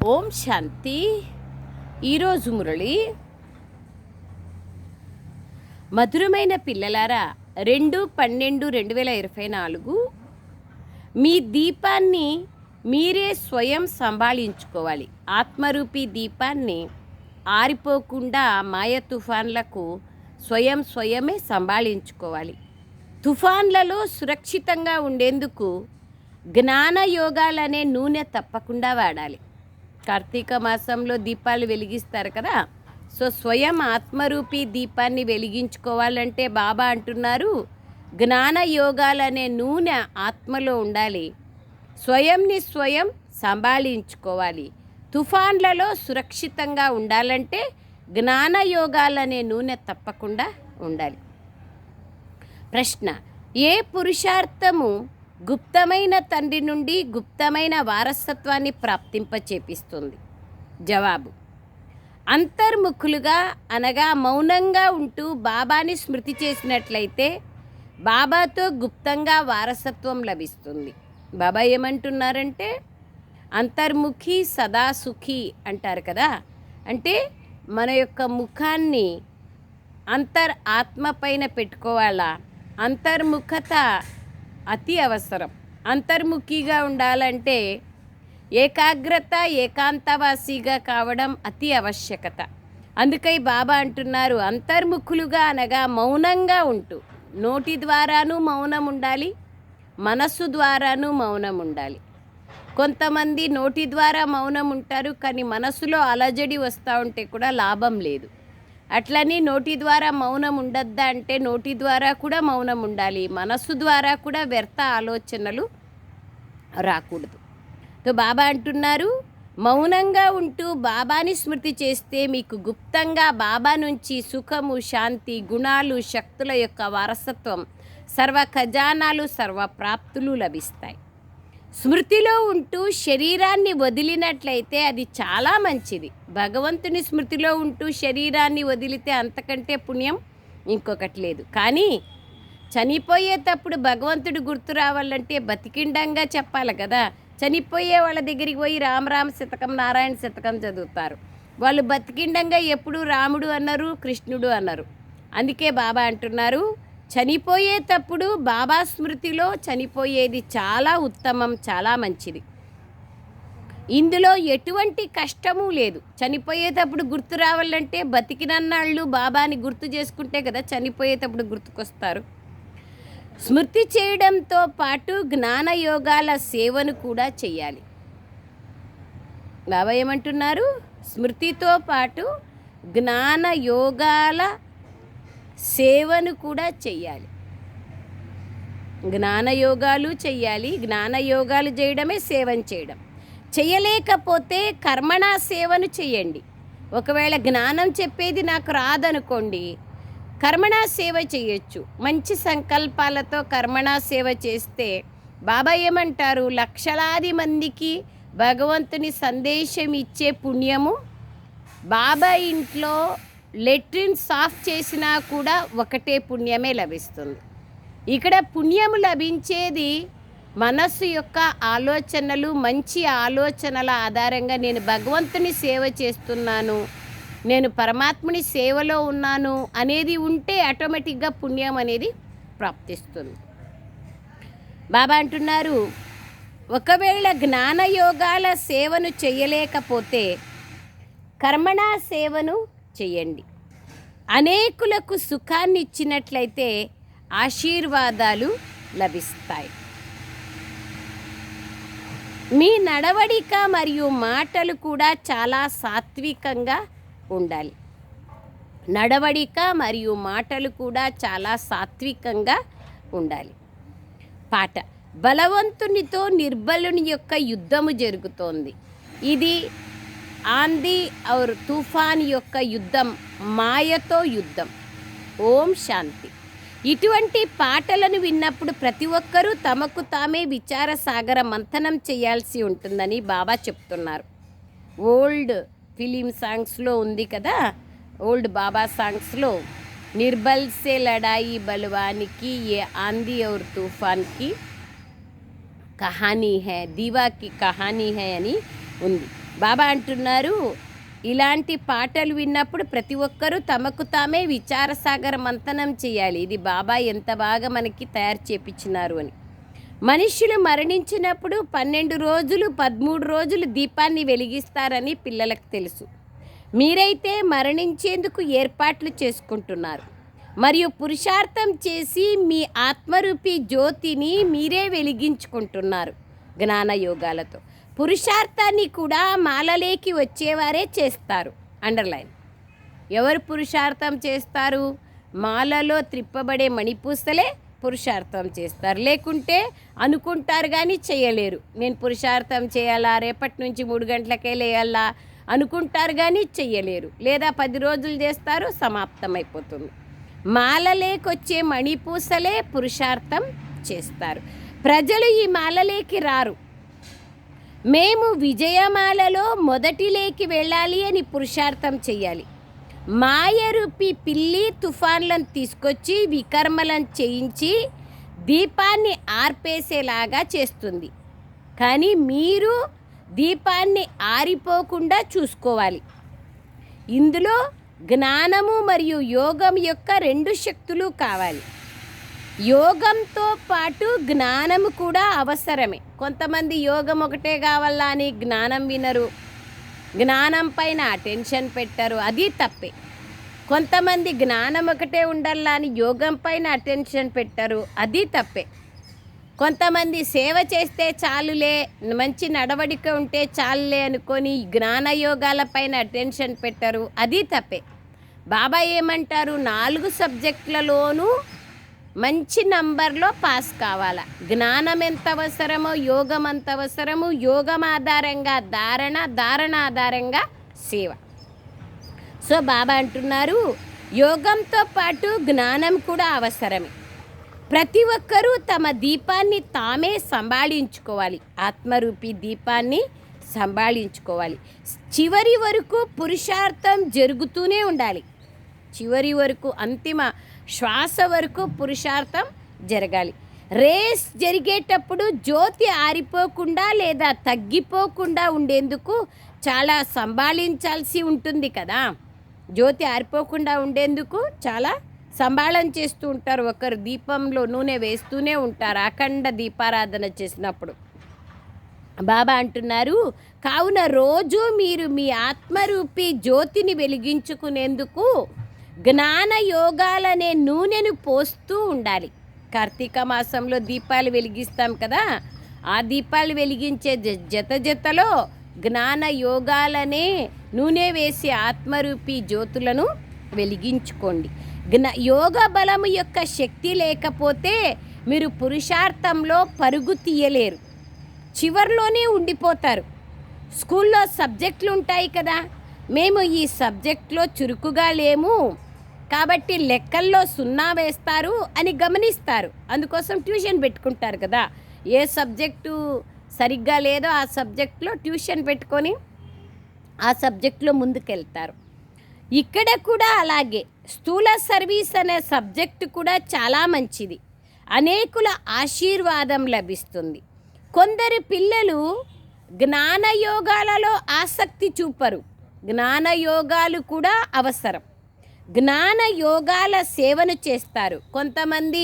ఓం శాంతి. ఈరోజు మురళి, మధురమైన పిల్లలారా, 2/12/2024 మీ దీపాన్ని మీరే స్వయం సంభాళించుకోవాలి. ఆత్మరూపీ దీపాన్ని ఆరిపోకుండా మాయ తుఫాన్లకు స్వయమే సంభాళించుకోవాలి. తుఫాన్లలో సురక్షితంగా ఉండేందుకు జ్ఞాన యోగాలనే నూనె తప్పకుండా వాడాలి. కార్తీక మాసంలో దీపాలు వెలిగిస్తారు కదా, స్వయం ఆత్మరూపీ దీపాన్ని వెలిగించుకోవాలంటే బాబా అంటున్నారు, జ్ఞాన యోగాలనే నూనె ఆత్మలో ఉండాలి. స్వయంని స్వయం సంభాళించుకోవాలి. తుఫాన్లలో సురక్షితంగా ఉండాలంటే జ్ఞాన యోగాలనే నూనె తప్పకుండా ఉండాలి. ప్రశ్న: ఏ పురుషార్థము గుప్తమైన తండ్రి నుండి గుప్తమైన వారసత్వాన్ని ప్రాప్తింపచేపిస్తుంది? జవాబు: అంతర్ముఖులుగా అనగా మౌనంగా ఉంటూ బాబాని స్మృతి చేసినట్లయితే బాబాతో గుప్తంగా వారసత్వం లభిస్తుంది. బాబా ఏమంటున్నారంటే, అంతర్ముఖి సదా సుఖి అంటారు కదా. అంటే మన యొక్క ముఖాన్ని ఆత్మ పైన పెట్టుకోవాలా. అంతర్ముఖత అతి అవసరం. అంతర్ముఖిగా ఉండాలంటే ఏకాగ్రత, ఏకాంతవాసిగా కావడం అతి ఆవశ్యకత. అందుకై బాబా అంటున్నారు, అంతర్ముఖులుగా అనగా మౌనంగా ఉంటూ, నోటి ద్వారాను మౌనం ఉండాలి, మనస్సు ద్వారాను మౌనం ఉండాలి. కొంతమంది నోటి ద్వారా మౌనం ఉంటారు, కానీ మనసులో అలజడి వస్తూ ఉంటే కూడా లాభం లేదు. అట్లని నోటి ద్వారా మౌనం ఉండద్దా అంటే నోటి ద్వారా కూడా మౌనం ఉండాలి, మనస్సు ద్వారా కూడా వ్యర్థ ఆలోచనలు రాకూడదు. బాబా అంటున్నారు, మౌనంగా ఉంటూ బాబాని స్మృతి చేస్తే మీకు గుప్తంగా బాబా నుంచి సుఖము, శాంతి, గుణాలు, శక్తుల యొక్క వారసత్వం, సర్వ ఖజానాలు, సర్వ ప్రాప్తులు లభిస్తాయి. స్మృతిలో ఉంటూ శరీరాన్ని వదిలినట్లయితే అది చాలా మంచిది. భగవంతుని స్మృతిలో ఉంటూ శరీరాన్ని వదిలితే అంతకంటే పుణ్యం ఇంకొకటి లేదు. కానీ చనిపోయేటప్పుడు భగవంతుడు గుర్తు రావాలంటే బతికిండంగా చెప్పాలి కదా. చనిపోయే వాళ్ళ దగ్గరికి పోయి రామ శతకం, నారాయణ శతకం చదువుతారు. వాళ్ళు బతికిండంగా ఎప్పుడు రాముడు అన్నారు, కృష్ణుడు అన్నారు. అందుకే బాబా అంటున్నారు, చనిపోయేటప్పుడు బాబా స్మృతిలో చనిపోయేది చాలా ఉత్తమం, చాలా మంచిది. ఇందులో ఎటువంటి కష్టము లేదు. చనిపోయేటప్పుడు గుర్తు రావాలంటే బతికినన్నాళ్ళు బాబాని గుర్తు చేసుకుంటే కదా చనిపోయేటప్పుడు గుర్తుకొస్తారు. స్మృతి చేయడంతో పాటు జ్ఞాన యోగాల సేవను కూడా చేయాలి. బాబా ఏమంటున్నారు, స్మృతితో పాటు జ్ఞాన యోగాల సేవను కూడా చెయ్యాలి. జ్ఞానయోగాలు చెయ్యాలి. జ్ఞానయోగాలు చేయడమే సేవను చేయడం. చెయ్యలేకపోతే కర్మణా సేవను చెయ్యండి. ఒకవేళ జ్ఞానం చెప్పేది నాకు రాదనుకోండి, కర్మణా సేవ చేయొచ్చు. మంచి సంకల్పాలతో కర్మణా సేవ చేస్తే బాబా ఏమంటారు, లక్షలాది మందికి భగవంతుని సందేశం ఇచ్చే పుణ్యము, బాబా ఇంట్లో లెట్రిన్ సాఫ్ చేసినా కూడా ఒకటే పుణ్యమే లభిస్తుంది. ఇక్కడ పుణ్యము లభించేది మనస్సు యొక్క ఆలోచనలు, మంచి ఆలోచనల ఆధారంగా నేను భగవంతుని సేవ చేస్తున్నాను, నేను పరమాత్ముని సేవలో ఉన్నాను అనేది ఉంటే ఆటోమేటిక్గా పుణ్యం అనేది ప్రాప్తిస్తుంది. బాబా అంటున్నారు, ఒకవేళ జ్ఞానయోగాల సేవను చేయలేకపోతే కర్మణా సేవను చేయండి. అనేకులకు సుఖాన్ని ఇచ్చినట్లయితే ఆశీర్వాదాలు లభిస్తాయి. మీ నడవడిక మరియు మాటలు కూడా చాలా సాత్వికంగా ఉండాలి. నడవడిక మరియు మాటలు కూడా చాలా సాత్వికంగా ఉండాలి. పాట: బలవంతునితో నిర్బలుని యొక్క యుద్ధము జరుగుతోంది. ఇది ఆంధీ ఔర్ తుఫాన్ యొక్క యుద్ధం, మాయతో యుద్ధం. ఓం శాంతి. ఇటువంటి పాటలను విన్నప్పుడు ప్రతి ఒక్కరూ తమకు తామే విచార సాగర మంథనం చేయాల్సి ఉంటుందని బాబా చెప్తున్నారు. ఓల్డ్ ఫిలిం సాంగ్స్లో ఉంది కదా, ఓల్డ్ బాబా సాంగ్స్లో నిర్బల్ సే లడాయి బలవానికి ఏ ఆంధీ ఔర్ తుఫాన్కి కహానీ హై, దీవా కి కహానీ హై అని ఉంది. బాబా అంటున్నారు, ఇలాంటి పాటలు విన్నప్పుడు ప్రతి ఒక్కరూ తమకు తామే విచారసాగర మంథనం చేయాలి. ఇది బాబా ఎంత బాగా మనకి తయారు చేపించినారు అని. మనుష్యులు మరణించినప్పుడు 12 రోజులు 13 రోజులు దీపాన్ని వెలిగిస్తారని పిల్లలకు తెలుసు. మీరైతే మరణించేందుకు ఏర్పాట్లు చేసుకుంటున్నారు మరియు పురుషార్థం చేసి మీ ఆత్మరూపీ జ్యోతిని మీరే వెలిగించుకుంటున్నారు జ్ఞానయోగాలతో. పురుషార్థాన్ని కూడా మాలలేకి వచ్చేవారే చేస్తారు. అండర్లైన్. ఎవరు పురుషార్థం చేస్తారు? మాలలో త్రిప్పబడే మణిపూసలే పురుషార్థం చేస్తారు. లేకుంటే అనుకుంటారు కానీ చేయలేరు. నేను పురుషార్థం చేయాలా, రేపటి నుంచి 3 గంటలకే లేయాలా అనుకుంటారు కానీ చెయ్యలేరు. లేదా 10 రోజులు చేస్తారు, సమాప్తమైపోతుంది. మాలలేకొచ్చే మణిపూసలే పురుషార్థం చేస్తారు. ప్రజలు ఈ మాలలేకి రారు. మేము విజయమాలలో మొదటిలేకి వెళ్ళాలి అని పురుషార్థం చెయ్యాలి. మాయరూపి పిల్లి తుఫాన్లను తీసుకొచ్చి వికర్మలను చేయించి దీపాన్ని ఆర్పేసేలాగా చేస్తుంది. కానీ మీరు దీపాన్ని ఆరిపోకుండా చూసుకోవాలి. ఇందులో జ్ఞానము మరియు యోగం యొక్క 2 శక్తులు కావాలి. యోగంతో పాటు జ్ఞానము కూడా అవసరమే. కొంతమంది యోగం ఒకటే కావాలా అని జ్ఞానం వినరు, జ్ఞానం పైన అటెన్షన్ పెట్టరు, అది తప్పే. కొంతమంది జ్ఞానం ఒకటే ఉండాలా అని యోగం పైన అటెన్షన్ పెట్టరు, అది తప్పే. కొంతమంది సేవ చేస్తే చాలులే, మంచి నడవడిక ఉంటే చాలులే అనుకొని జ్ఞానయోగాల పైన అటెన్షన్ పెట్టరు, అది తప్పే. బాబా ఏమంటారు? 4 సబ్జెక్టులలోనూ మంచి నంబర్లో పాస్ కావాలా. జ్ఞానం ఎంత అవసరమో యోగం అంత అవసరము. యోగం ఆధారంగా ధారణ ఆధారంగా సేవ. సో బాబా అంటున్నారు, యోగంతో పాటు జ్ఞానం కూడా అవసరమే. ప్రతి ఒక్కరూ తమ దీపాన్ని తామే సంభాళించుకోవాలి. ఆత్మరూపీ దీపాన్ని సంభాళించుకోవాలి. చివరి వరకు పురుషార్థం జరుగుతూనే ఉండాలి. చివరి వరకు, అంతిమ శ్వాస వరకు పురుషార్థం జరగాలి. రేస్ జరిగేటప్పుడు జ్యోతి ఆరిపోకుండా లేదా తగ్గిపోకుండా ఉండేందుకు చాలా సంభాళించాల్సి ఉంటుంది కదా. జ్యోతి ఆరిపోకుండా ఉండేందుకు చాలా సంభాళన చేస్తూ ఉంటారు. ఒకరు దీపంలో నూనె వేస్తూనే ఉంటారు అఖండ దీపారాధన చేసినప్పుడు. బాబా అంటున్నారు, కావున రోజు మీరు మీ ఆత్మరూపీ జ్యోతిని వెలిగించుకునేందుకు జ్ఞాన యోగాలనే నూనెను పోస్తూ ఉండాలి. కార్తీక మాసంలో దీపాలు వెలిగిస్తాం కదా, ఆ దీపాలు వెలిగించే జతలో జ్ఞాన యోగాలనే నూనె వేసి ఆత్మరూపీ జ్యోతులను వెలిగించుకోండి. యోగ బలము యొక్క శక్తి లేకపోతే మీరు పురుషార్థంలో పరుగు తీయలేరు, చివర్లోనే ఉండిపోతారు. స్కూల్లో సబ్జెక్టులు ఉంటాయి కదా, మేము ఈ సబ్జెక్ట్లో చురుకుగా లేము కాబట్టి లెక్కల్లో 0 వేస్తారు అని గమనిస్తారు. అందుకోసం ట్యూషన్ పెట్టుకుంటారు కదా. ఏ సబ్జెక్టు సరిగ్గా లేదో ఆ సబ్జెక్ట్లో ట్యూషన్ పెట్టుకొని ఆ సబ్జెక్ట్లో ముందుకెళ్తారు. ఇక్కడ కూడా అలాగే స్థూల సర్వీస్ అనే సబ్జెక్టు కూడా చాలా మంచిది. అనేకుల ఆశీర్వాదం లభిస్తుంది. కొందరు పిల్లలు జ్ఞానయోగాలలో ఆసక్తి చూపరు. జ్ఞానయోగాలు కూడా అవసరం. జ్ఞాన యోగాల సేవను చేస్తారు. కొంతమంది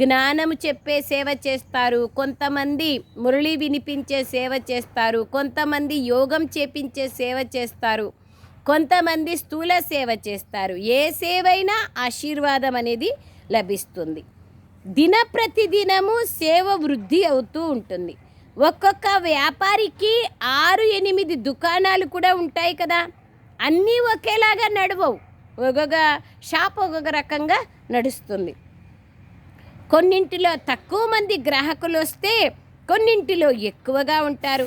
జ్ఞానము చెప్పే సేవ చేస్తారు, కొంతమంది మురళి వినిపించే సేవ చేస్తారు, కొంతమంది యోగం చేపించే సేవ చేస్తారు, కొంతమంది స్థూల సేవ చేస్తారు. ఏ సేవైనా ఆశీర్వాదం అనేది లభిస్తుంది. ప్రతిదినము సేవ వృద్ధి అవుతూ ఉంటుంది. ఒక్కొక్క వ్యాపారికి 6-8 దుకాణాలు కూడా ఉంటాయి కదా. అన్నీ ఒకేలాగా నడవవు. ఒక్కొక్క షాప్ ఒక్కొక్క రకంగా నడుస్తుంది. కొన్నింటిలో తక్కువ మంది గ్రాహకులు వస్తే కొన్నింటిలో ఎక్కువగా ఉంటారు.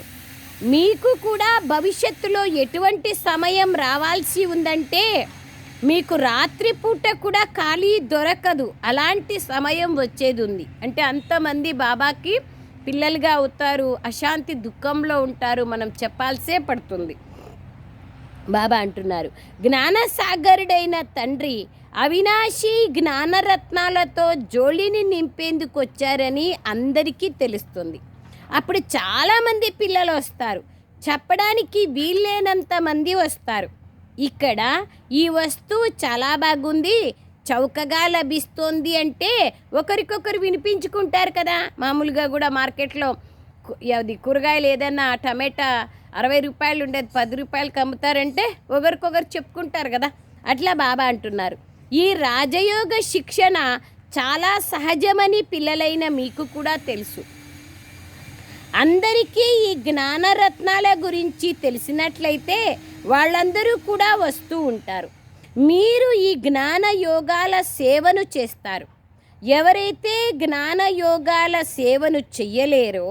మీకు కూడా భవిష్యత్తులో ఎటువంటి సమయం రావాల్సి ఉందంటే మీకు రాత్రిపూట కూడా ఖాళీ దొరకదు. అలాంటి సమయం వచ్చేది ఉంది. అంటే అంతమంది బాబాకి పిల్లలుగా అవుతారు, అశాంతి దుఃఖంలో ఉంటారు. మనం చెప్పాల్సే పడుతుంది. బాబా అంటున్నారు, జ్ఞానసాగరుడైన తండ్రి అవినాశి జ్ఞానరత్నాలతో జోళిని నింపేందుకు వచ్చారని అందరికీ తెలుస్తుంది. అప్పుడు చాలామంది పిల్లలు వస్తారు. చెప్పడానికి వీల్లేనంత మంది వస్తారు. ఇక్కడ ఈ వస్తువు చాలా బాగుంది, చౌకగా లభిస్తోంది అంటే ఒకరికొకరు వినిపించుకుంటారు కదా. మామూలుగా కూడా మార్కెట్లో అది కూరగాయలు ఏదైనా టమాటా 60 రూపాయలు ఉండేది 10 రూపాయలకి అమ్ముతారంటే ఒకరికొకరు చెప్పుకుంటారు కదా. అట్లా బాబా అంటున్నారు, ఈ రాజయోగ శిక్షణ చాలా సహజమని పిల్లలైన మీకు కూడా తెలుసు. అందరికీ ఈ జ్ఞానరత్నాల గురించి తెలిసినట్లయితే వాళ్ళందరూ కూడా వస్తూ ఉంటారు. మీరు ఈ జ్ఞాన యోగాల సేవను చేస్తారు. ఎవరైతే జ్ఞాన యోగాల సేవను చెయ్యలేరో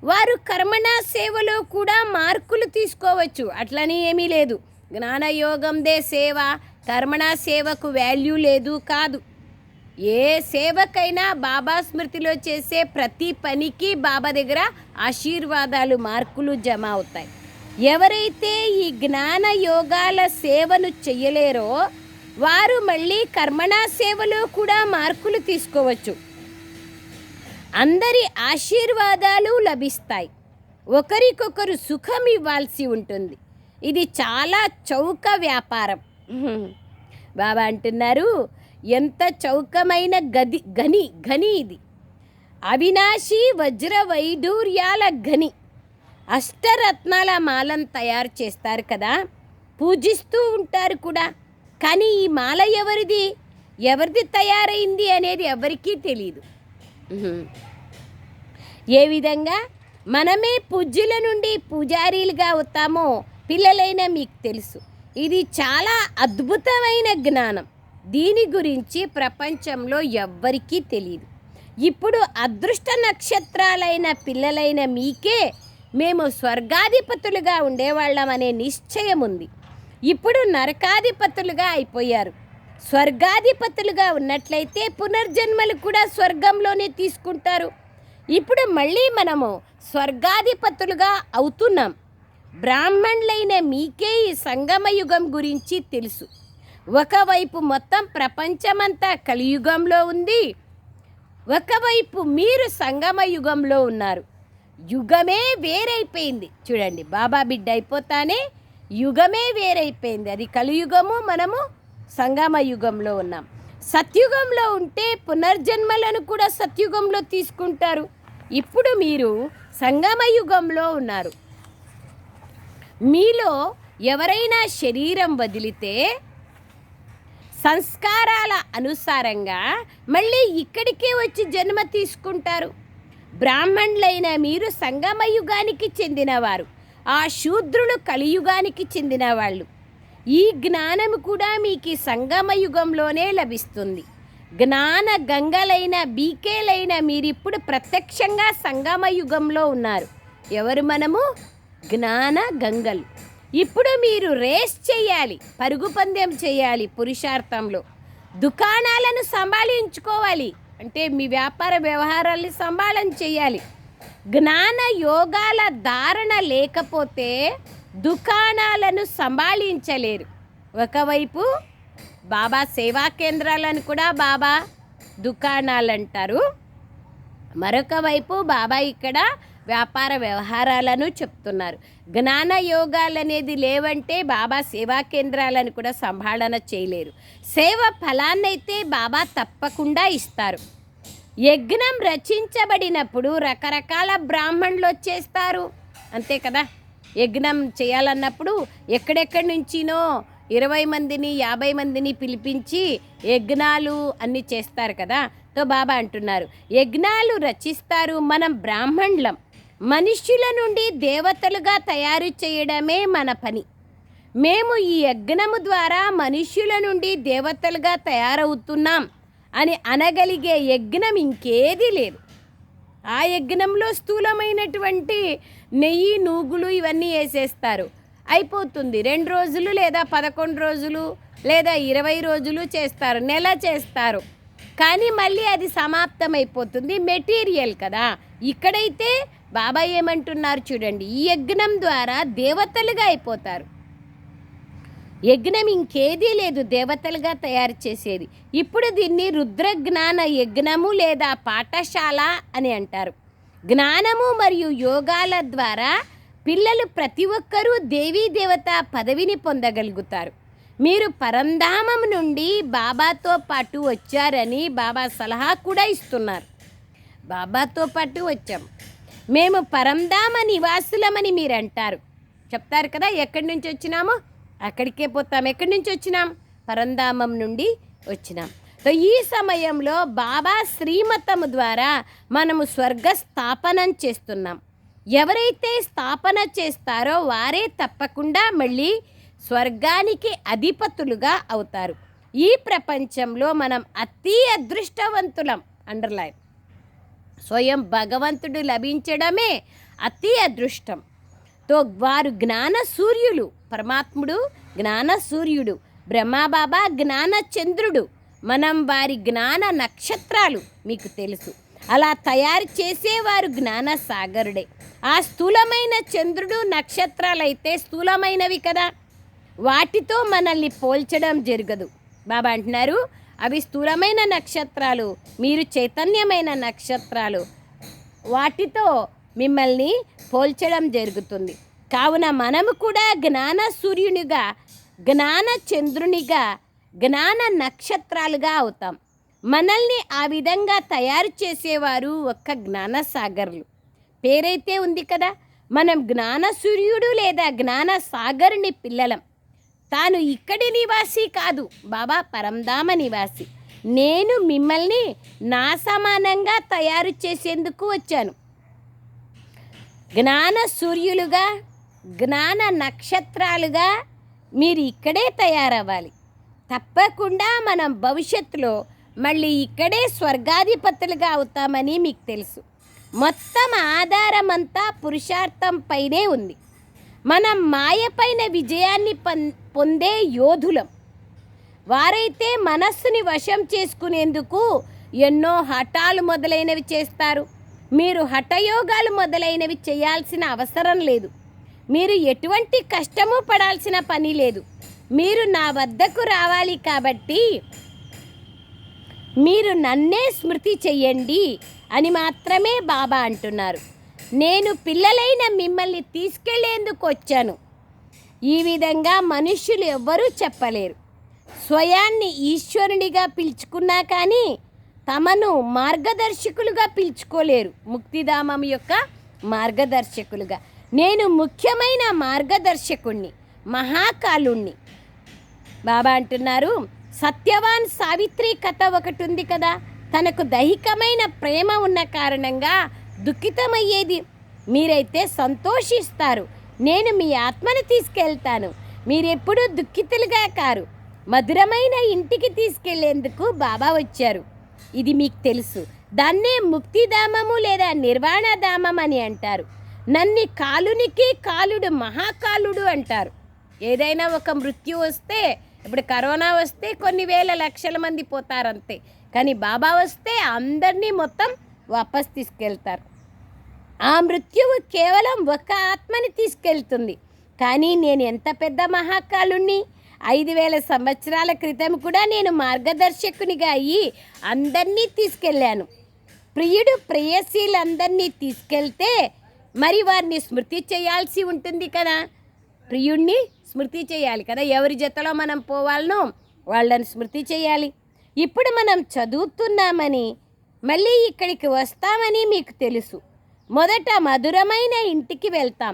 వారు కర్మణ సేవలో కూడా మార్కులు తీసుకోవచ్చు. అట్లని ఏమీ లేదు, జ్ఞానయోగందే సేవ, కర్మణ సేవకు వాల్యూ లేదు కాదు. ఏ సేవకైనా బాబా స్మృతిలో చేసే ప్రతి పనికి బాబా దగ్గర ఆశీర్వాదాలు మార్కులు జమ అవుతాయి. ఎవరైతే ఈ జ్ఞాన యోగాల సేవను చెయ్యలేరో వారు మళ్ళీ కర్మణ సేవలో కూడా మార్కులు తీసుకోవచ్చు. అందరి ఆశీర్వాదాలు లభిస్తాయి. ఒకరికొకరు సుఖం ఇవ్వాల్సి ఉంటుంది. ఇది చాలా చౌక వ్యాపారం. బాబా అంటున్నారు, ఎంత చౌకమైన గని ఇది. అవినాశి వజ్ర వైడూర్యాల గని, అష్టరత్నాల మాలను తయారు చేస్తారు కదా, పూజిస్తూ ఉంటారు కూడా. కానీ ఈ మాల ఎవరిది తయారైంది అనేది ఎవరికీ తెలియదు. ఏ విధంగా మనమే పూజ్యుల నుండి పూజారీలుగా అవుతామో పిల్లలైన మీకు తెలుసు. ఇది చాలా అద్భుతమైన జ్ఞానం. దీని గురించి ప్రపంచంలో ఎవ్వరికీ తెలియదు. ఇప్పుడు అదృష్ట నక్షత్రాలైన పిల్లలైన మీకే మేము స్వర్గాధిపతులుగా ఉండేవాళ్ళం అనే నిశ్చయం ఉంది. ఇప్పుడు నరకాధిపతులుగా అయిపోయారు. స్వర్గాధిపతులుగా ఉన్నట్లయితే పునర్జన్మలు కూడా స్వర్గంలోనే తీసుకుంటారు. ఇప్పుడు మళ్ళీ మనము స్వర్గాధిపతులుగా అవుతున్నాం. బ్రాహ్మణులైన మీకే ఈ సంగమయుగం గురించి తెలుసు. ఒకవైపు మొత్తం ప్రపంచమంతా కలియుగంలో ఉంది, ఒకవైపు మీరు సంగమయుగంలో ఉన్నారు. యుగమే వేరైపోయింది. చూడండి, బాబా బిడ్డ అయిపోతానే యుగమే వేరైపోయింది. అది కలియుగము, మనము సంగమ యుగంలో ఉన్నాం. సత్యుగంలో ఉంటే పునర్జన్మలను కూడా సత్యుగంలో తీసుకుంటారు. ఇప్పుడు మీరు సంగమ యుగంలో ఉన్నారు. మీలో ఎవరైనా శరీరం వదిలితే సంస్కారాల అనుసారంగా మళ్ళీ ఇక్కడికే వచ్చి జన్మ తీసుకుంటారు. బ్రాహ్మణులైన మీరు సంగమ యుగానికి చెందినవారు, ఆ శూద్రులు కలియుగానికి చెందిన వాళ్ళు. ఈ జ్ఞానం కూడా మీకు సంగమ యుగంలోనే లభిస్తుంది. జ్ఞాన గంగలైన బీకేలైన మీరిప్పుడు ప్రత్యక్షంగా సంగమ యుగంలో ఉన్నారు. ఎవరు మనము? జ్ఞాన గంగలు. ఇప్పుడు మీరు రేస్ చేయాలి, పరుగు పందెం చేయాలి. పురుషార్థంలో దుకాణాలను సంభాళించుకోవాలి, అంటే మీ వ్యాపార వ్యవహారాల్ని సంభాళన చేయాలి. జ్ఞాన యోగాల ధారణ లేకపోతే దుకాణాలను సంభాళించలేరు. ఒకవైపు బాబా సేవా కేంద్రాలను కూడా బాబా దుకాణాలు అంటారు, మరొక వైపు బాబా ఇక్కడ వ్యాపార వ్యవహారాలను చెప్తున్నారు. జ్ఞాన యోగాలు అనేది లేవంటే బాబా సేవా కేంద్రాలను కూడా సంభాళన చేయలేరు. సేవ ఫలాన్నైతే బాబా తప్పకుండా ఇస్తారు. యజ్ఞం రచించబడినప్పుడు రకరకాల బ్రాహ్మణులు వచ్చేస్తారు, అంతే కదా. యజ్ఞం చేయాలన్నప్పుడు ఎక్కడెక్కడి నుంచినో 20 మందిని 50 మందిని పిలిపించి యజ్ఞాలు అన్నీ చేస్తారు కదా. తో బాబా అంటున్నారు, యజ్ఞాలు రచిస్తారు. మనం బ్రాహ్మణులం, మనుష్యుల నుండి దేవతలుగా తయారు చేయడమే మన పని. మేము ఈ యజ్ఞము ద్వారా మనుష్యుల నుండి దేవతలుగా తయారవుతున్నాం అని అనగలిగే యజ్ఞం ఇంకేదీ లేదు. ఆ యజ్ఞంలో స్థూలమైనటువంటి నెయ్యి, నూగులు ఇవన్నీ వేసేస్తారు, అయిపోతుంది. 2 రోజులు లేదా 11 రోజులు లేదా 20 రోజులు చేస్తారు, నెల చేస్తారు, కానీ మళ్ళీ అది సమాప్తమైపోతుంది. మెటీరియల్ కదా. ఇక్కడైతే బాబా ఏమంటున్నారు చూడండి, ఈ యజ్ఞం ద్వారా దేవతలుగా అయిపోతారు. యజ్ఞం ఇంకేదీ లేదు దేవతలుగా తయారు చేసేది. ఇప్పుడు దీన్ని రుద్రజ్ఞాన యజ్ఞము లేదా పాఠశాల అని అంటారు. జ్ఞానము మరియు యోగాల ద్వారా పిల్లలు ప్రతి ఒక్కరూ దేవీ దేవత పదవిని పొందగలుగుతారు. మీరు పరంధామం నుండి బాబాతో పాటు వచ్చారని బాబా సలహా కూడా ఇస్తున్నారు. బాబాతో పాటు వచ్చాం, మేము పరంధామ నివాసులమని మీరు అంటారు, చెప్తారు కదా. ఎక్కడి నుంచి వచ్చినామో అక్కడికే పోతాం. ఎక్కడి నుంచి వచ్చినాం? పరంధామం నుండి వచ్చినాం. సో ఈ సమయంలో బాబా శ్రీమతము ద్వారా మనము స్వర్గ స్థాపనం చేస్తున్నాం. ఎవరైతే స్థాపన చేస్తారో వారే తప్పకుండా మళ్ళీ స్వర్గానికి అధిపతులుగా అవుతారు. ఈ ప్రపంచంలో మనం అతి అదృష్టవంతులం. అండర్లైన్. స్వయం భగవంతుడు లభించడమే అతి అదృష్టం. తో వారు జ్ఞాన సూర్యులు. పరమాత్ముడు జ్ఞాన సూర్యుడు, బ్రహ్మబాబా జ్ఞాన చంద్రుడు, మనం వారి జ్ఞాన నక్షత్రాలు. మీకు తెలుసు, అలా తయారు చేసేవారు జ్ఞాన సాగరుడే. ఆ స్థూలమైన చంద్రుడు నక్షత్రాలైతే స్థూలమైనవి కదా, వాటితో మనల్ని పోల్చడం జరగదు. బాబా అంటున్నారు, అవి స్థూలమైన నక్షత్రాలు, మీరు చైతన్యమైన నక్షత్రాలు, వాటితో మిమ్మల్ని పోల్చడం జరుగుతుంది. కావున మనము కూడా జ్ఞాన సూర్యునిగా, జ్ఞాన చంద్రునిగా, జ్ఞాన నక్షత్రాలుగా అవుతాం. మనల్ని ఆ విధంగా తయారు చేసేవారు ఒక్క జ్ఞాన సాగర్లు. పేరైతే ఉంది కదా, మనం జ్ఞాన సూర్యుడు లేదా జ్ఞాన సాగరుని పిల్లలం. తాను ఇక్కడి నివాసి కాదు, బాబా పరంధామ నివాసి. నేను మిమ్మల్ని నా సమానంగా తయారు చేసేందుకు వచ్చాను. జ్ఞాన సూర్యులుగా, జ్ఞాన నక్షత్రాలుగా మీరు ఇక్కడే తయారవ్వాలి. తప్పకుండా మనం భవిష్యత్తులో మళ్ళీ ఇక్కడే స్వర్గాధిపతులుగా అవుతామని మీకు తెలుసు. మొత్తం ఆధారమంతా పురుషార్థం పైనే ఉంది. మనం మాయపైన విజయాన్ని పొందే యోధులం. వారైతే మనస్సుని వశం చేసుకునేందుకు ఎన్నో హఠాలు మొదలైనవి చేస్తారు. మీరు హఠయోగాలు మొదలైనవి చేయాల్సిన అవసరం లేదు. మీరు ఎటువంటి కష్టము పడాల్సిన పని లేదు. మీరు నా వద్దకు రావాలి కాబట్టి మీరు నన్నే స్మృతి చెయ్యండి అని మాత్రమే బాబా అంటున్నారు. నేను పిల్లలైన మిమ్మల్ని తీసుకెళ్లేందుకు వచ్చాను. ఈ విధంగా మనుష్యులు ఎవ్వరూ చెప్పలేరు. స్వయాన్ని ఈశ్వరునిగా పిలుచుకున్నా కానీ తమను మార్గదర్శకులుగా పిలుచుకోలేరు. ముక్తిధామం యొక్క మార్గదర్శకులుగా. నేను ముఖ్యమైన మార్గదర్శకుణ్ణి, మహాకాలుణ్ణి. బాబా అంటున్నారు, సత్యవాన్ సావిత్రి కథ ఒకటి ఉంది కదా. తనకు దైహికమైన ప్రేమ ఉన్న కారణంగా దుఃఖితమయ్యేది. మీరైతే సంతోషిస్తారు. నేను మీ ఆత్మను తీసుకెళ్తాను. మీరెప్పుడూ దుఃఖితులుగా కారు. మధురమైన ఇంటికి తీసుకెళ్లేందుకు బాబా వచ్చారు. ఇది మీకు తెలుసు. దాన్నే ముక్తిధామము లేదా నిర్వాణధామం అని అంటారు. నన్ని కాలునికి కాలుడు మహాకాలుడు అంటారు. ఏదైనా ఒక మృత్యు వస్తే, ఇప్పుడు కరోనా వస్తే కొన్ని వేల లక్షల మంది పోతారంతే. కానీ బాబా వస్తే అందరినీ మొత్తం వాపస్ తీసుకెళ్తారు. ఆ మృత్యువు కేవలం ఒక ఆత్మని తీసుకెళ్తుంది. కానీ నేను ఎంత పెద్ద మహాకాలుణ్ణి! 5000 సంవత్సరాల క్రితం కూడా నేను మార్గదర్శకునిగా అయ్యి అందరినీ తీసుకెళ్ళాను. ప్రియుడు ప్రేయసీలందరినీ తీసుకెళ్తే మరి వారిని స్మృతి చేయాల్సి ఉంటుంది కదా. ప్రియుణ్ణి స్మృతి చేయాలి కదా. ఎవరి జతలో మనం పోవాలనో వాళ్ళని స్మృతి చేయాలి. ఇప్పుడు మనం చదువుతున్నామని, మళ్ళీ ఇక్కడికి వస్తామని మీకు తెలుసు. మొదట మధురమైన ఇంటికి వెళ్తాం,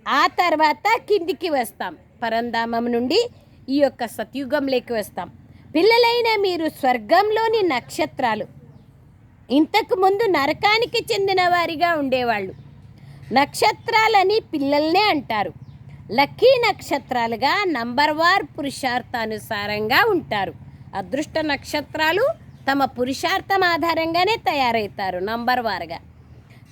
ఆ తర్వాత కిందికి వస్తాం. పరంధామం నుండి ఈ యొక్క సత్యుగంలోకి వస్తాం. పిల్లలైన మీరు స్వర్గంలోని నక్షత్రాలు. ఇంతకు ముందు నరకానికి చెందిన వారిగా ఉండేవాళ్ళు. నక్షత్రాలని పిల్లల్నే అంటారు. లక్కీ నక్షత్రాలుగా నంబర్ వార్ పురుషార్థానుసారంగా ఉంటారు. అదృష్ట నక్షత్రాలు తమ పురుషార్థం ఆధారంగానే తయారవుతారు నంబర్ వార్గా.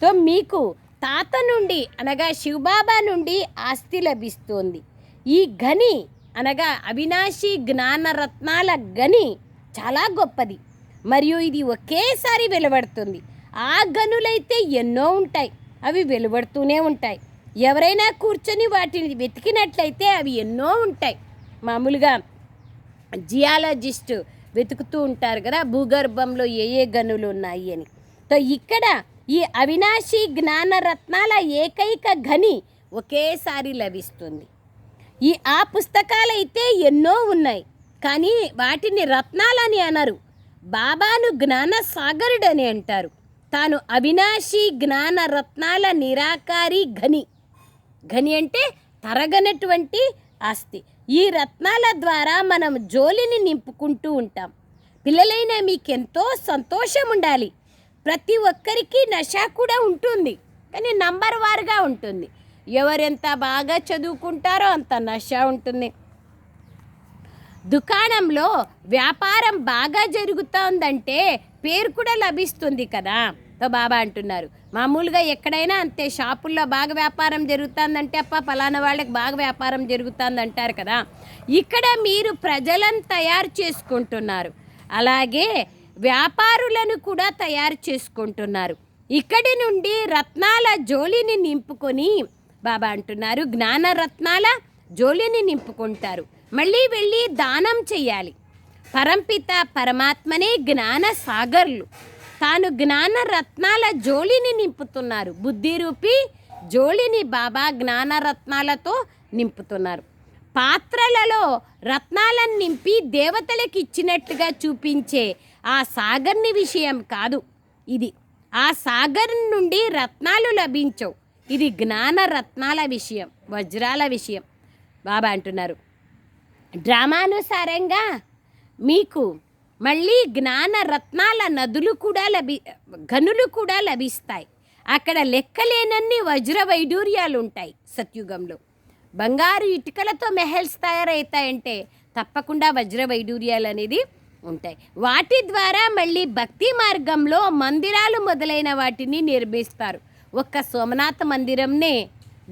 సో మీకు తాత నుండి అనగా శివబాబా నుండి ఆస్తి లభిస్తుంది. ఈ గని అనగా అవినాశి జ్ఞానరత్నాల గని చాలా గొప్పది మరియు ఇది ఒకేసారి వెలువడుతుంది. ఆ గనులైతే ఎన్నో ఉంటాయి, అవి వెలువడుతూనే ఉంటాయి. ఎవరైనా కూర్చొని వాటిని వెతికినట్లయితే అవి ఎన్నో ఉంటాయి. మామూలుగా జియాలజిస్ట్ వెతుకుతూ ఉంటారు కదా, భూగర్భంలో ఏ గనులు ఉన్నాయి అని. సో ఇక్కడ ఈ అవినాశి జ్ఞానరత్నాల ఏకైక గని ఒకేసారి లభిస్తుంది. ఆ పుస్తకాలైతే ఎన్నో ఉన్నాయి, కానీ వాటిని రత్నాలని అనరు. బాబాను జ్ఞాన సాగరుడని అంటారు. తాను అవినాశి జ్ఞాన రత్నాల నిరాకారి ఘని. ఘని అంటే తరగనటువంటి ఆస్తి. ఈ రత్నాల ద్వారా మనం జోలిని నింపుకుంటూ ఉంటాం. పిల్లలైన మీకెంతో సంతోషం ఉండాలి. ప్రతి ఒక్కరికి నష కూడా ఉంటుంది, కానీ నంబర్ వారుగా ఉంటుంది. ఎవరెంత బాగా చదువుకుంటారో అంత నష ఉంటుంది. దుకాణంలో వ్యాపారం బాగా జరుగుతోందంటే పేరు కూడా లభిస్తుంది కదా. బాబా అంటున్నారు, మామూలుగా ఎక్కడైనా అంతే, షాపుల్లో బాగా వ్యాపారం జరుగుతుందంటే అప్ప ఫలానా వాళ్ళకి బాగా వ్యాపారం జరుగుతుంది అంటారు కదా. ఇక్కడ మీరు ప్రజలను తయారు చేసుకుంటున్నారు, అలాగే వ్యాపారులను కూడా తయారు చేసుకుంటున్నారు. ఇక్కడి నుండి రత్నాల జోలిని నింపుకొని బాబా అంటున్నారు, జ్ఞాన రత్నాల జోలిని నింపుకుంటారు. మళ్ళీ వెళ్ళి దానం చెయ్యాలి. పరంపిత పరమాత్మనే జ్ఞాన సాగర్లు. తాను జ్ఞాన రత్నాల జోలిని నింపుతున్నారు. బుద్ధి రూపి జోలిని బాబా జ్ఞాన రత్నాలతో నింపుతున్నారు. పాత్రలలో రత్నాలను నింపి దేవతలకు ఇచ్చినట్టుగా చూపించే ఆ సాగర్ని విషయం కాదు ఇది. ఆ సాగర్ నుండి రత్నాలు లభించవు. ఇది జ్ఞాన రత్నాల విషయం, వజ్రాల విషయం. బాబా అంటున్నారు, డ్రామానుసారంగా మీకు మళ్ళీ జ్ఞాన రత్నాల నదులు కూడా గనులు కూడా లభిస్తాయి. అక్కడ లెక్కలేనన్ని వజ్ర వైడూర్యాలు ఉంటాయి. సత్యుగంలో బంగారు ఇటుకలతో మెహల్స్ తయారవుతాయంటే తప్పకుండా వజ్ర వైడూర్యాలు అనేది ఉంటాయి. వాటి ద్వారా మళ్ళీ భక్తి మార్గంలో మందిరాలు మొదలైన వాటిని నిర్మిస్తారు. ఒక్క సోమనాథ మందిరంనే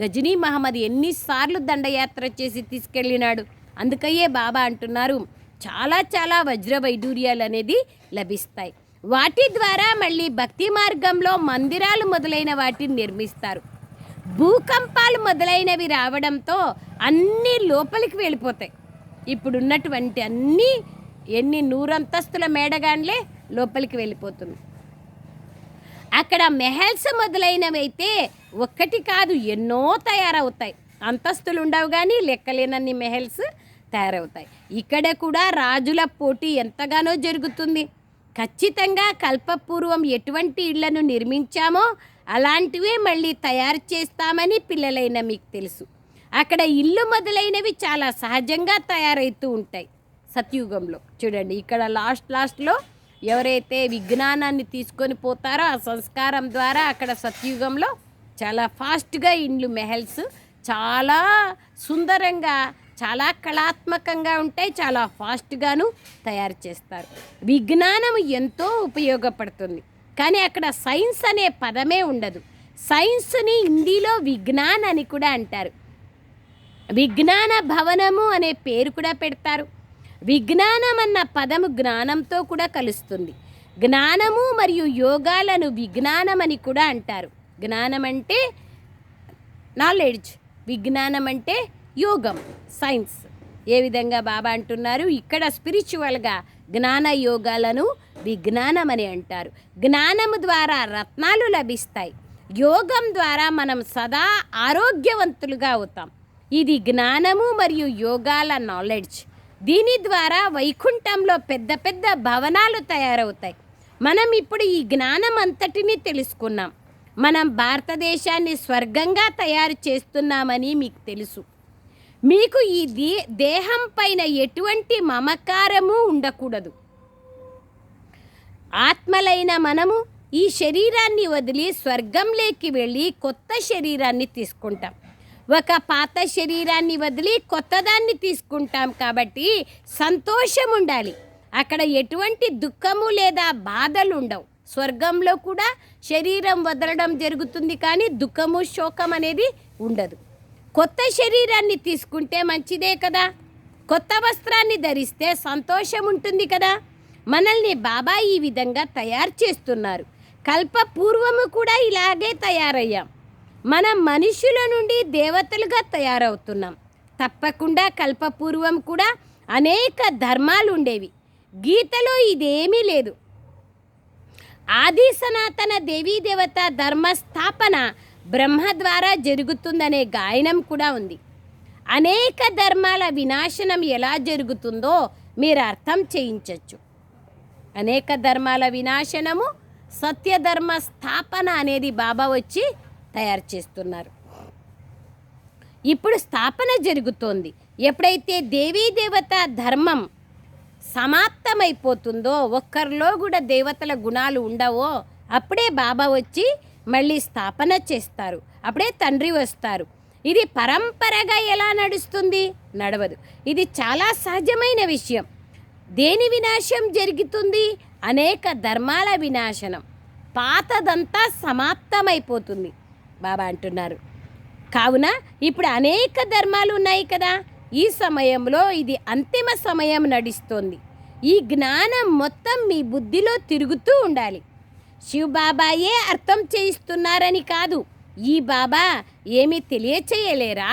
గజనీ మహమ్మద్ ఎన్నిసార్లు దండయాత్ర చేసి తీసుకెళ్ళినాడు. అందుకయ్యే బాబా అంటున్నారు, చాలా చాలా వజ్ర వైడూర్యాలు అనేది లభిస్తాయి. వాటి ద్వారా మళ్ళీ భక్తి మార్గంలో మందిరాలు మొదలైన వాటిని నిర్మిస్తారు. భూకంపాలు మొదలైనవి రావడంతో అన్నీ లోపలికి వెళ్ళిపోతాయి. ఇప్పుడున్నటువంటి ఎన్ని 100 అంతస్తుల మేడగాన్లే లోపలికి వెళ్ళిపోతుంది. అక్కడ మెహల్స్ మొదలైనవి అయితే ఒక్కటి కాదు ఎన్నో తయారవుతాయి. అంతస్తులు ఉండవు కానీ లెక్కలేనన్ని మెహల్స్ తయారవుతాయి. ఇక్కడ కూడా రాజుల పోటీ ఎంతగానో జరుగుతుంది. ఖచ్చితంగా కల్పపూర్వం ఎటువంటి ఇళ్లను నిర్మించామో అలాంటివే మళ్ళీ తయారు చేస్తామని పిల్లలైన మీకు తెలుసు. అక్కడ ఇల్లు మొదలైనవి చాలా సహజంగా తయారవుతూ ఉంటాయి. సత్యుగంలో చూడండి, ఇక్కడ లాస్ట్లో ఎవరైతే విజ్ఞానాన్ని తీసుకొని పోతారో ఆ సంస్కారం ద్వారా అక్కడ సత్యుగంలో చాలా ఫాస్ట్గా ఇండ్లు మెహల్స్ చాలా సుందరంగా చాలా కళాత్మకంగా ఉంటాయి. చాలా ఫాస్ట్గాను తయారు చేస్తారు. విజ్ఞానం ఎంతో ఉపయోగపడుతుంది, కానీ అక్కడ సైన్స్ అనే పదమే ఉండదు. సైన్స్ని హిందీలో విజ్ఞాన్ అని కూడా అంటారు. విజ్ఞాన భవనము అనే పేరు కూడా పెడతారు. విజ్ఞానం అన్న పదము జ్ఞానంతో కూడా కలుస్తుంది. జ్ఞానము మరియు యోగాలను విజ్ఞానం అని కూడా అంటారు. జ్ఞానం అంటే నాలెడ్జ్, విజ్ఞానం అంటే యోగం, సైన్స్. ఏ విధంగా బాబా అంటున్నారు, ఇక్కడ స్పిరిచువల్గా జ్ఞాన యోగాలను విజ్ఞానం అని అంటారు. జ్ఞానము ద్వారా రత్నాలు లభిస్తాయి. యోగం ద్వారా మనం సదా ఆరోగ్యవంతులుగా అవుతాం. ఇది జ్ఞానము మరియు యోగాల నాలెడ్జ్. దీని ద్వారా వైకుంఠంలో పెద్ద పెద్ద భవనాలు తయారవుతాయి. మనం ఇప్పుడు ఈ జ్ఞానం అంతటినీ తెలుసుకున్నాం. మనం భారతదేశాన్ని స్వర్గంగా తయారు చేస్తున్నామని మీకు తెలుసు. మీకు ఈ దేహం పైన ఎటువంటి మమకారము ఉండకూడదు. ఆత్మలైన మనము ఈ శరీరాన్ని వదిలి స్వర్గంలోకి వెళ్ళి కొత్త శరీరాన్ని తీసుకుంటాం. ఒక పాత శరీరాన్ని వదిలి కొత్తదాన్ని తీసుకుంటాం. కాబట్టి సంతోషం ఉండాలి. అక్కడ ఎటువంటి దుఃఖము లేదా బాధలు ఉండవు. స్వర్గంలో కూడా శరీరం వదలడం జరుగుతుంది, కానీ దుఃఖము శోకం అనేది ఉండదు. కొత్త శరీరాన్ని తీసుకుంటే మంచిదే కదా. కొత్త వస్త్రాన్ని ధరిస్తే సంతోషం ఉంటుంది కదా. మనల్ని బాబా ఈ విధంగా తయారు చేస్తున్నారు. కల్ప పూర్వము కూడా ఇలాగే తయారయ్యాం. మనం మనుషుల నుండి దేవతలుగా తయారవుతున్నాం. తప్పకుండా కల్పపూర్వం కూడా అనేక ధర్మాలు ఉండేవి. గీతలో ఇదేమీ లేదు. ఆది సనాతన దేవత ధర్మ స్థాపన బ్రహ్మ ద్వారా జరుగుతుందనే గాయనం కూడా ఉంది. అనేక ధర్మాల వినాశనం ఎలా జరుగుతుందో మీరు అర్థం చేయించవచ్చు. అనేక ధర్మాల వినాశనము, సత్యధర్మ స్థాపన అనేది బాబా వచ్చి తయారు చేస్తున్నారు. ఇప్పుడు స్థాపన జరుగుతోంది. ఎప్పుడైతే దేవీ దేవత ధర్మం సమాప్తమైపోతుందో, ఒక్కరిలో కూడా దేవతల గుణాలు ఉండవో, అప్పుడే బాబా వచ్చి మళ్ళీ స్థాపన చేస్తారు. అప్పుడే తండ్రి వస్తారు. ఇది పరంపరగా ఎలా నడుస్తుంది? నడవదు. ఇది చాలా సహజమైన విషయం. దేని వినాశం జరుగుతుంది? అనేక ధర్మాల వినాశనం. పాతదంతా సమాప్తమైపోతుంది బాబా అంటున్నారు. కావున ఇప్పుడు అనేక ధర్మాలు ఉన్నాయి కదా, ఈ సమయంలో ఇది అంతిమ సమయం నడుస్తోంది. ఈ జ్ఞానం మొత్తం మీ బుద్ధిలో తిరుగుతూ ఉండాలి. శివబాబాయే అర్థం చేయిస్తున్నారని కాదు. ఈ బాబా ఏమీ తెలియచేయలేరా?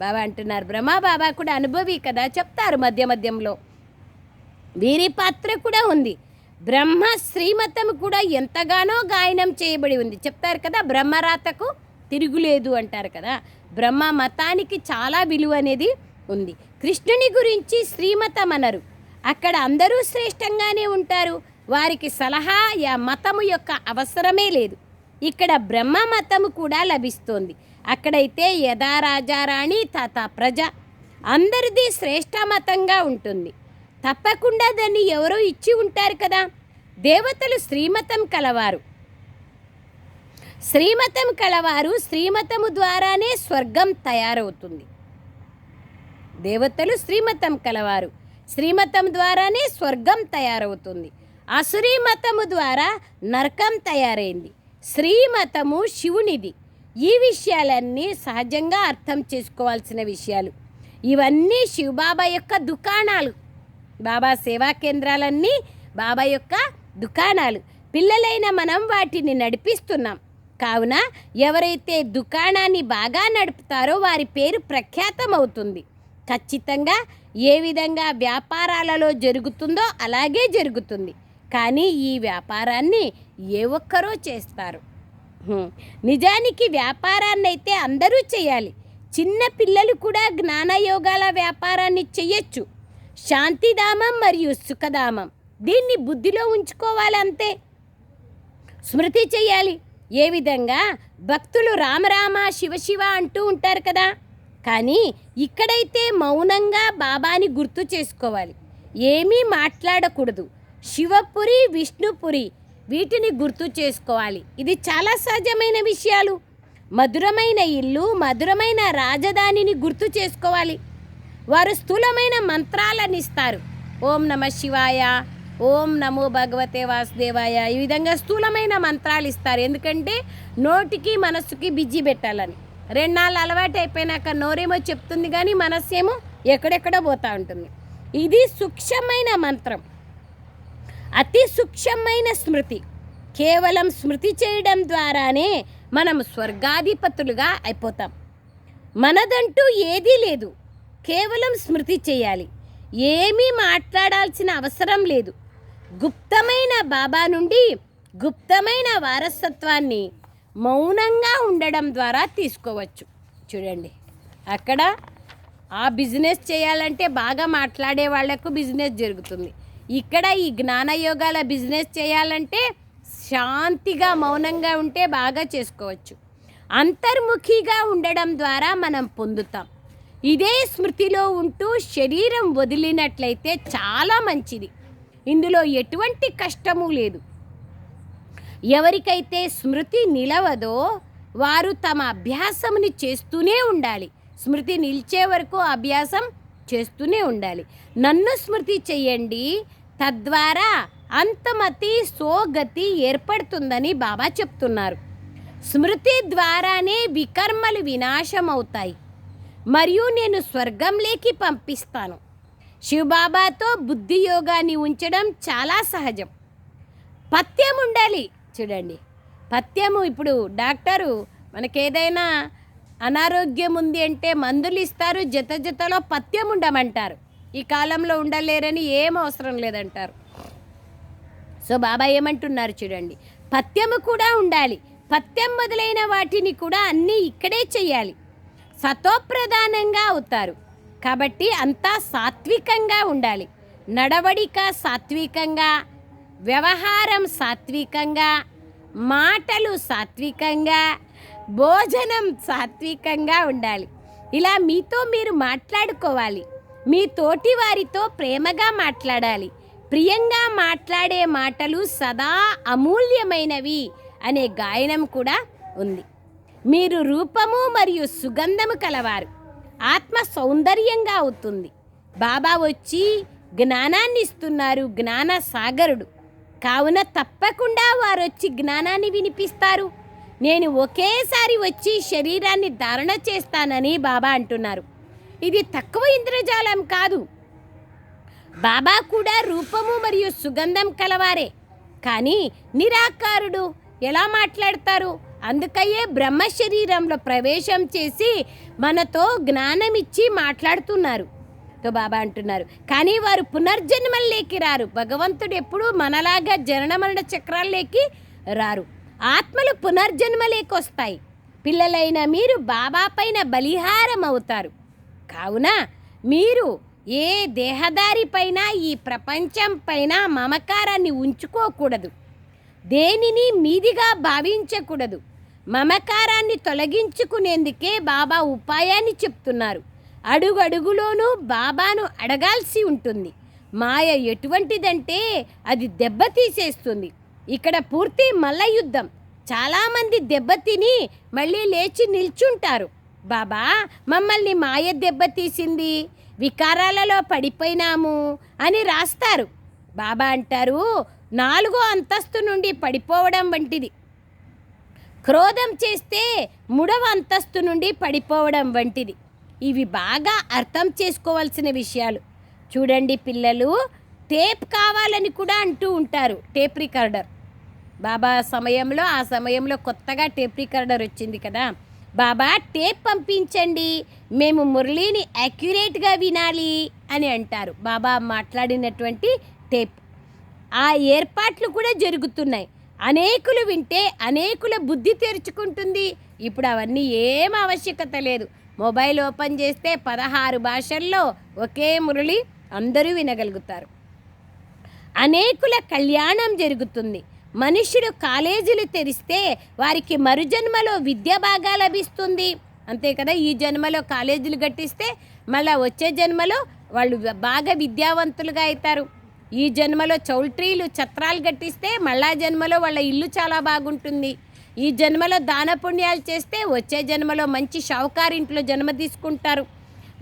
బాబా అంటున్నారు. బ్రహ్మబాబా కూడా అనుభవి కదా, చెప్తారు మధ్య మధ్యంలో. వీరి పాత్ర కూడా ఉంది. బ్రహ్మ శ్రీమతం కూడా ఎంతగానో గాయనం చేయబడి ఉంది. చెప్తారు కదా, బ్రహ్మరాతకు తిరుగులేదు అంటారు కదా. బ్రహ్మ మతానికి చాలా విలువ అనేది ఉంది. కృష్ణుని గురించి శ్రీమతం అనరు. అక్కడ అందరూ శ్రేష్టంగానే ఉంటారు. వారికి సలహా మతము యొక్క అవసరమే లేదు. ఇక్కడ బ్రహ్మ మతము కూడా లభిస్తోంది. అక్కడైతే యథా రాజారాణి తథా ప్రజ, అందరిది శ్రేష్ట మతంగా ఉంటుంది. తప్పకుండా దాన్ని ఎవరో ఇచ్చి ఉంటారు కదా. దేవతలు శ్రీమతం కలవారు. శ్రీమతం కలవారు, శ్రీమతము ద్వారానే స్వర్గం తయారవుతుంది. దేవతలు శ్రీమతం కలవారు, శ్రీమతం ద్వారానే స్వర్గం తయారవుతుంది. అసురీ మతము ద్వారా నరకం తయారైంది. శ్రీమతము శివునిది. ఈ విషయాలన్నీ సహజంగా అర్థం చేసుకోవాల్సిన విషయాలు. ఇవన్నీ శివబాబా యొక్క దుకాణాలు. బాబా సేవా కేంద్రాలన్నీ బాబా యొక్క దుకాణాలు. పిల్లలైన మనం వాటిని నడిపిస్తున్నాం. కావున ఎవరైతే దుకాణాన్ని బాగా నడుపుతారో వారి పేరు ప్రఖ్యాతం అవుతుంది. ఖచ్చితంగా ఏ విధంగా వ్యాపారాలలో జరుగుతుందో అలాగే జరుగుతుంది. కానీ ఈ వ్యాపారాన్ని ఏ ఒక్కరో చేస్తారు. నిజానికి వ్యాపారాన్ని అయితే అందరూ చేయాలి. చిన్న పిల్లలు కూడా జ్ఞానయోగాల వ్యాపారాన్ని చెయ్యొచ్చు. శాంతిధామం మరియు సుఖధామం, దీన్ని బుద్ధిలో ఉంచుకోవాలి అంతే. స్మృతి చేయాలి. ఏ విధంగా భక్తులు రామరామ శివశివ అంటూ ఉంటారు కదా, కానీ ఇక్కడైతే మౌనంగా బాబాని గుర్తు చేసుకోవాలి. ఏమీ మాట్లాడకూడదు. శివపురి, విష్ణుపురి, వీటిని గుర్తు చేసుకోవాలి. ఇది చాలా సహజమైన విషయాలు. మధురమైన ఇల్లు, మధురమైన రాజధానిని గుర్తు చేసుకోవాలి. వారు స్థూలమైన మంత్రాలను ఇస్తారు. ఓం నమ శివాయ, ఓం నమో భగవతే వాసుదేవాయ, ఈ విధంగా స్థూలమైన మంత్రాలు ఇస్తారు. ఎందుకంటే నోటికి మనస్సుకి బిజీ పెట్టాలని. 2 నాళ్ళు అలవాటు అయిపోయినాక నోరేమో చెప్తుంది కానీ మనస్సేమో ఎక్కడెక్కడో పోతూ ఉంటుంది. ఇది సూక్ష్మమైన మంత్రం, అతి సూక్ష్మమైన స్మృతి. కేవలం స్మృతి చేయడం ద్వారానే మనం స్వర్గాధిపతులుగా అయిపోతాం. మనదంటూ ఏదీ లేదు. కేవలం స్మృతి చేయాలి. ఏమీ మాట్లాడాల్సిన అవసరం లేదు. గుప్తమైన బాబా నుండి గుప్తమైన వారసత్వాన్ని మౌనంగా ఉండడం ద్వారా తీసుకోవచ్చు. చూడండి, అక్కడ ఆ బిజినెస్ చేయాలంటే బాగా మాట్లాడే వాళ్లకు బిజినెస్ జరుగుతుంది. ఇక్కడ ఈ జ్ఞానయోగాల బిజినెస్ చేయాలంటే శాంతిగా మౌనంగా ఉంటే బాగా చేసుకోవచ్చు. అంతర్ముఖిగా ఉండడం ద్వారా మనం పొందుతాం. ఇదే స్మృతిలో ఉంటూ శరీరం వదిలినట్లయితే చాలా మంచిది. ఇందులో ఎటువంటి కష్టము లేదు. ఎవరికైతే స్మృతి నిలవదో వారు తమ అభ్యాసముని చేస్తూనే ఉండాలి. స్మృతి నిలిచే వరకు అభ్యాసం చేస్తూనే ఉండాలి. నన్ను స్మృతి చెయ్యండి, తద్వారా అంతమతి సోగతి ఏర్పడుతుందని బాబా చెప్తున్నారు. స్మృతి ద్వారానే వికర్మలు వినాశమవుతాయి మరియు నేను స్వర్గంలోకి పంపిస్తాను. శివబాబాతో బుద్ధి యోగాన్ని ఉంచడం చాలా సహజం. పథ్యం ఉండాలి. చూడండి, పథ్యము, ఇప్పుడు డాక్టరు మనకేదైనా అనారోగ్యం ఉంది అంటే మందులు ఇస్తారు, జత జతలో పథ్యం ఉండమంటారు. ఈ కాలంలో ఉండలేరని ఏం అవసరం లేదంటారు. సో బాబా ఏమంటున్నారు చూడండి, పథ్యము కూడా ఉండాలి. పత్యం మొదలైన వాటిని కూడా అన్నీ ఇక్కడే చేయాలి. సతోప్రధానంగా అవుతారు కాబట్టి అంతా సాత్వికంగా ఉండాలి. నడవడిక సాత్వికంగా, వ్యవహారం సాత్వికంగా, మాటలు సాత్వికంగా, భోజనం సాత్వికంగా ఉండాలి. ఇలా మీతో మీరు మాట్లాడుకోవాలి. మీ తోటి వారితో ప్రేమగా మాట్లాడాలి. ప్రియంగా మాట్లాడే మాటలు సదా అమూల్యమైనవి అనే గాయనం కూడా ఉంది. మీరు రూపము మరియు సుగంధము కలవారు. ఆత్మ సౌందర్యంగా అవుతుంది. బాబా వచ్చి జ్ఞానాన్ని ఇస్తున్నారు, జ్ఞాన సాగరుడు కావున తప్పకుండా వారు వచ్చి జ్ఞానాన్ని వినిపిస్తారు. నేను ఒకేసారి వచ్చి శరీరాన్ని ధారణ చేస్తానని బాబా అంటున్నారు. ఇది తక్కువ ఇంద్రజాలం కాదు. బాబా కూడా రూపము మరియు సుగంధం కలవారే, కానీ నిరాకారుడు. ఎలా మాట్లాడతారు? అందుకయ్యే బ్రహ్మ శరీరంలో ప్రవేశం చేసి మనతో జ్ఞానం ఇచ్చి మాట్లాడుతున్నారు. బాబా అంటున్నారు కానీ వారు పునర్జన్మల్లోకి రారు. భగవంతుడు ఎప్పుడూ మనలాగా జనన మరణ చక్రాల్లోకి రారు. ఆత్మలు పునర్జన్మలోకి వస్తాయి. పిల్లలైన మీరు బాబా పైన బలిహారం అవుతారు. కావున మీరు ఏ దేహదారి పైన, ఈ ప్రపంచం పైన మమకారాన్ని ఉంచుకోకూడదు. దేనిని మీదిగా భావించకూడదు. మమకారాన్ని తొలగించుకునేందుకే బాబా ఉపాయాన్ని చెప్తున్నారు. అడుగడుగులోనూ బాబాను అడగాల్సి ఉంటుంది. మాయ ఎటువంటిదంటే అది దెబ్బతీసేస్తుంది. ఇక్కడ పూర్తి మల్ల యుద్ధం. చాలామంది దెబ్బతిని మళ్ళీ లేచి నిల్చుంటారు. బాబా మమ్మల్ని మాయ దెబ్బతీసింది, వికారాలలో పడిపోయినాము అని రాస్తారు. బాబా అంటారు 4వ అంతస్తు నుండి పడిపోవడం వంటిది. క్రోధం చేస్తే 3వ అంతస్తు నుండి పడిపోవడం వంటిది. ఇవి బాగా అర్థం చేసుకోవాల్సిన విషయాలు. చూడండి పిల్లలు, టేప్ కావాలని కూడా అంటూ ఉంటారు. టేప్ రికార్డర్ బాబా సమయంలో, ఆ సమయంలో కొత్తగా టేప్ రికార్డర్ వచ్చింది కదా. బాబా టేప్ పంపించండి, మేము మురళీని యాక్యురేట్గా వినాలి అని అంటారు. బాబా మాట్లాడినటువంటి టేప్. ఆ ఏర్పాట్లు కూడా జరుగుతున్నాయి. అనేకులు వింటే అనేకుల బుద్ధి తెరుచుకుంటుంది. ఇప్పుడు అవన్నీ ఏం ఆవశ్యకత లేదు. మొబైల్ ఓపెన్ చేస్తే 16 భాషల్లో ఒకే మురళి అందరూ వినగలుగుతారు. అనేకుల కళ్యాణం జరుగుతుంది. మనుష్యుడు కాలేజీలు తెరిస్తే వారికి మరుజన్మలో విద్య బాగా లభిస్తుంది. అంతే కదా, ఈ జన్మలో కాలేజీలు కట్టిస్తే మళ్ళీ వచ్చే జన్మలో వాళ్ళు బాగా విద్యావంతులుగా అవుతారు. ఈ జన్మలో చౌల్ట్రీలు ఛత్రాలు కట్టిస్తే మళ్ళా జన్మలో వాళ్ళ ఇల్లు చాలా బాగుంటుంది. ఈ జన్మలో దాన పుణ్యాలు చేస్తే వచ్చే జన్మలో మంచి షావుకారింట్లో జన్మ తీసుకుంటారు.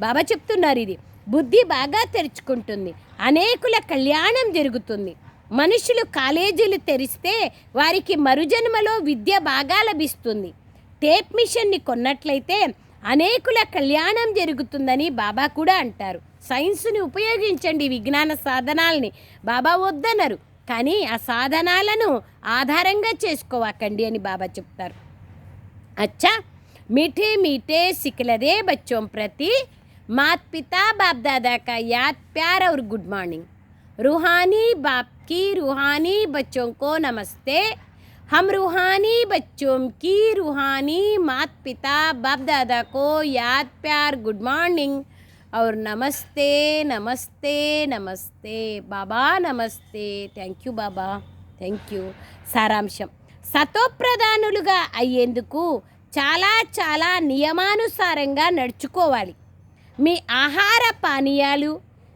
బాబా చెప్తున్నారు ఇది బుద్ధి బాగా తెరుచుకుంటుంది. అనేకుల కళ్యాణం జరుగుతుంది. మనుషులు కాలేజీలు తెరిస్తే వారికి మరుజన్మలో విద్య బాగా లభిస్తుంది. టేప్ మిషన్ని కొన్నట్లయితే అనేకుల కళ్యాణం జరుగుతుందని బాబా కూడా అంటారు. సైన్స్ని ఉపయోగించండి, విజ్ఞాన సాధనాల్ని. బాబా వద్దనరు, కానీ ఆ సాధనాలను ఆధారంగా చేసుకోవాకండి అని బాబా చెప్తారు. అచ్చా, మీఠే మీఠే సిక్లదే బచ్చోం ప్రతి मात पिता बाप दादा का याद प्यार और गुड मॉर्निंग। रूहानी बाप की रूहानी बच्चों को नमस्ते। हम रूहानी बच्चों की रूहानी मात पिता बाप दादा को याद प्यार गुड मॉर्निंग और नमस्ते नमस्ते नमस्ते। बाबा नमस्ते, థ్యాంక్ యూ బాబా, థ్యాంక్ యూ. సారాంశం: సతోప్రధానులుగా అయ్యేందుకు చాలా చాలా నియమానుసారంగా నడుచుకోవాలి. మీ ఆహార పానీయాలు,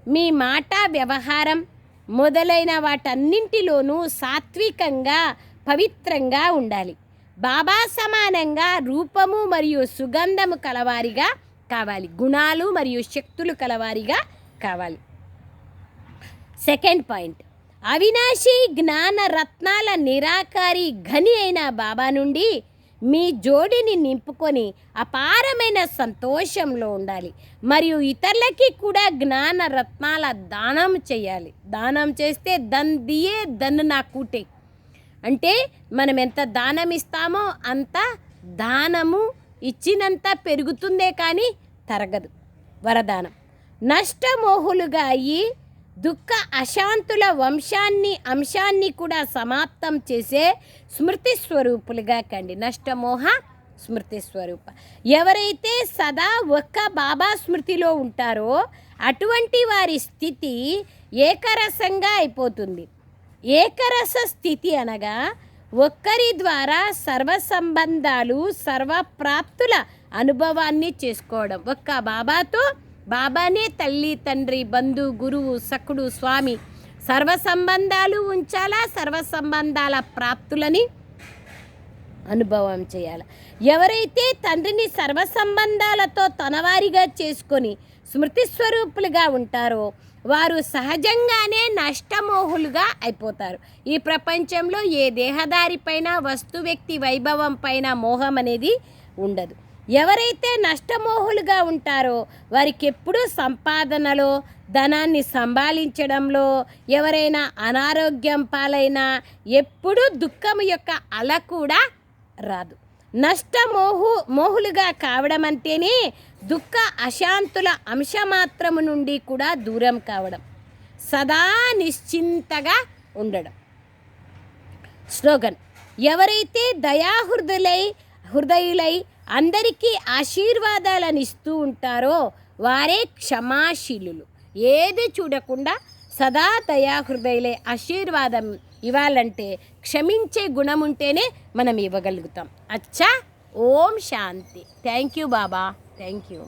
మీ మాట వ్యవహారం మొదలైన వాటన్నింటిలోనూ సాత్వికంగా పవిత్రంగా ఉండాలి. బాబా సమానంగా రూపము మరియు సుగంధము కలవారిగా కావాలి. గుణాలు మరియు శక్తులు కలవారిగా కావాలి. సెకండ్ పాయింట్: అవినాశి జ్ఞాన రత్నాల నిరాకారి ఘని అయిన బాబా నుండి మీ జోడిని నింపుకొని అపారమైన సంతోషంలో ఉండాలి. మరియు ఇతరులకి కూడా జ్ఞాన రత్నాల దానం చేయాలి. దానం చేస్తే దన్ దియే దన్ నా కూటే అంటే మనం ఎంత దానం ఇస్తామో అంత దానము ఇచ్చినంత పెరుగుతుందే కానీ తరగదు. వరదానం: నష్టమోహులుగా అయ్యి దుఃఖ అశాంతుల అంశాన్ని కూడా సమాప్తం చేసే స్మృతి స్వరూపులుగా కండి. నష్టమోహ స్మృతి స్వరూప. ఎవరైతే సదా ఒక్క బాబా స్మృతిలో ఉంటారో అటువంటి వారి స్థితి ఏకరసంగా అయిపోతుంది. ఏకరస స్థితి అనగా ఒక్కరి ద్వారా సర్వ సంబంధాలు సర్వప్రాప్తుల అనుభవాన్ని చేసుకోవడం. ఒక్క బాబాతో, బాబానే తల్లి తండ్రి బంధు గురువు సఖుడు స్వామి, సర్వ సంబంధాలు ఉంచాలా, సర్వ సంబంధాల ప్రాప్తులని అనుభవం చేయాలి. ఎవరైతే తండ్రిని సర్వ సంబంధాలతో తనవారిగా చేసుకొని స్మృతి స్వరూపులుగా ఉంటారో వారు సహజంగానే నష్టమోహులుగా అయిపోతారు. ఈ ప్రపంచంలో ఏ దేహదారి పైన వస్తు వ్యక్తి వైభవం పైన మోహం అనేది ఉండదు. ఎవరైతే నష్టమోహులుగా ఉంటారో వారికి ఎప్పుడూ సంపాదనలో, ధనాన్ని సంభాళించడంలో, ఎవరైనా అనారోగ్యం పాలైనా ఎప్పుడూ దుఃఖం యొక్క అల కూడా రాదు. మోహులుగా కావడం అంటేనే దుఃఖ అశాంతుల అంశమాత్రము నుండి కూడా దూరం కావడం, సదా నిశ్చింతగా ఉండడం. స్లోగన్: ఎవరైతే హృదయులై అందరికీ ఆశీర్వాదాలను ఇస్తూ ఉంటారో వారే క్షమాశీలులు. ఏది చూడకుండా సదా దయాహృదయులై ఆశీర్వాదం ఇవ్వాలంటే క్షమించే గుణం ఉంటేనే మనం ఇవ్వగలుగుతాం. అచ్చా, ఓం శాంతి. థ్యాంక్ యూ బాబా, థ్యాంక్ యూ.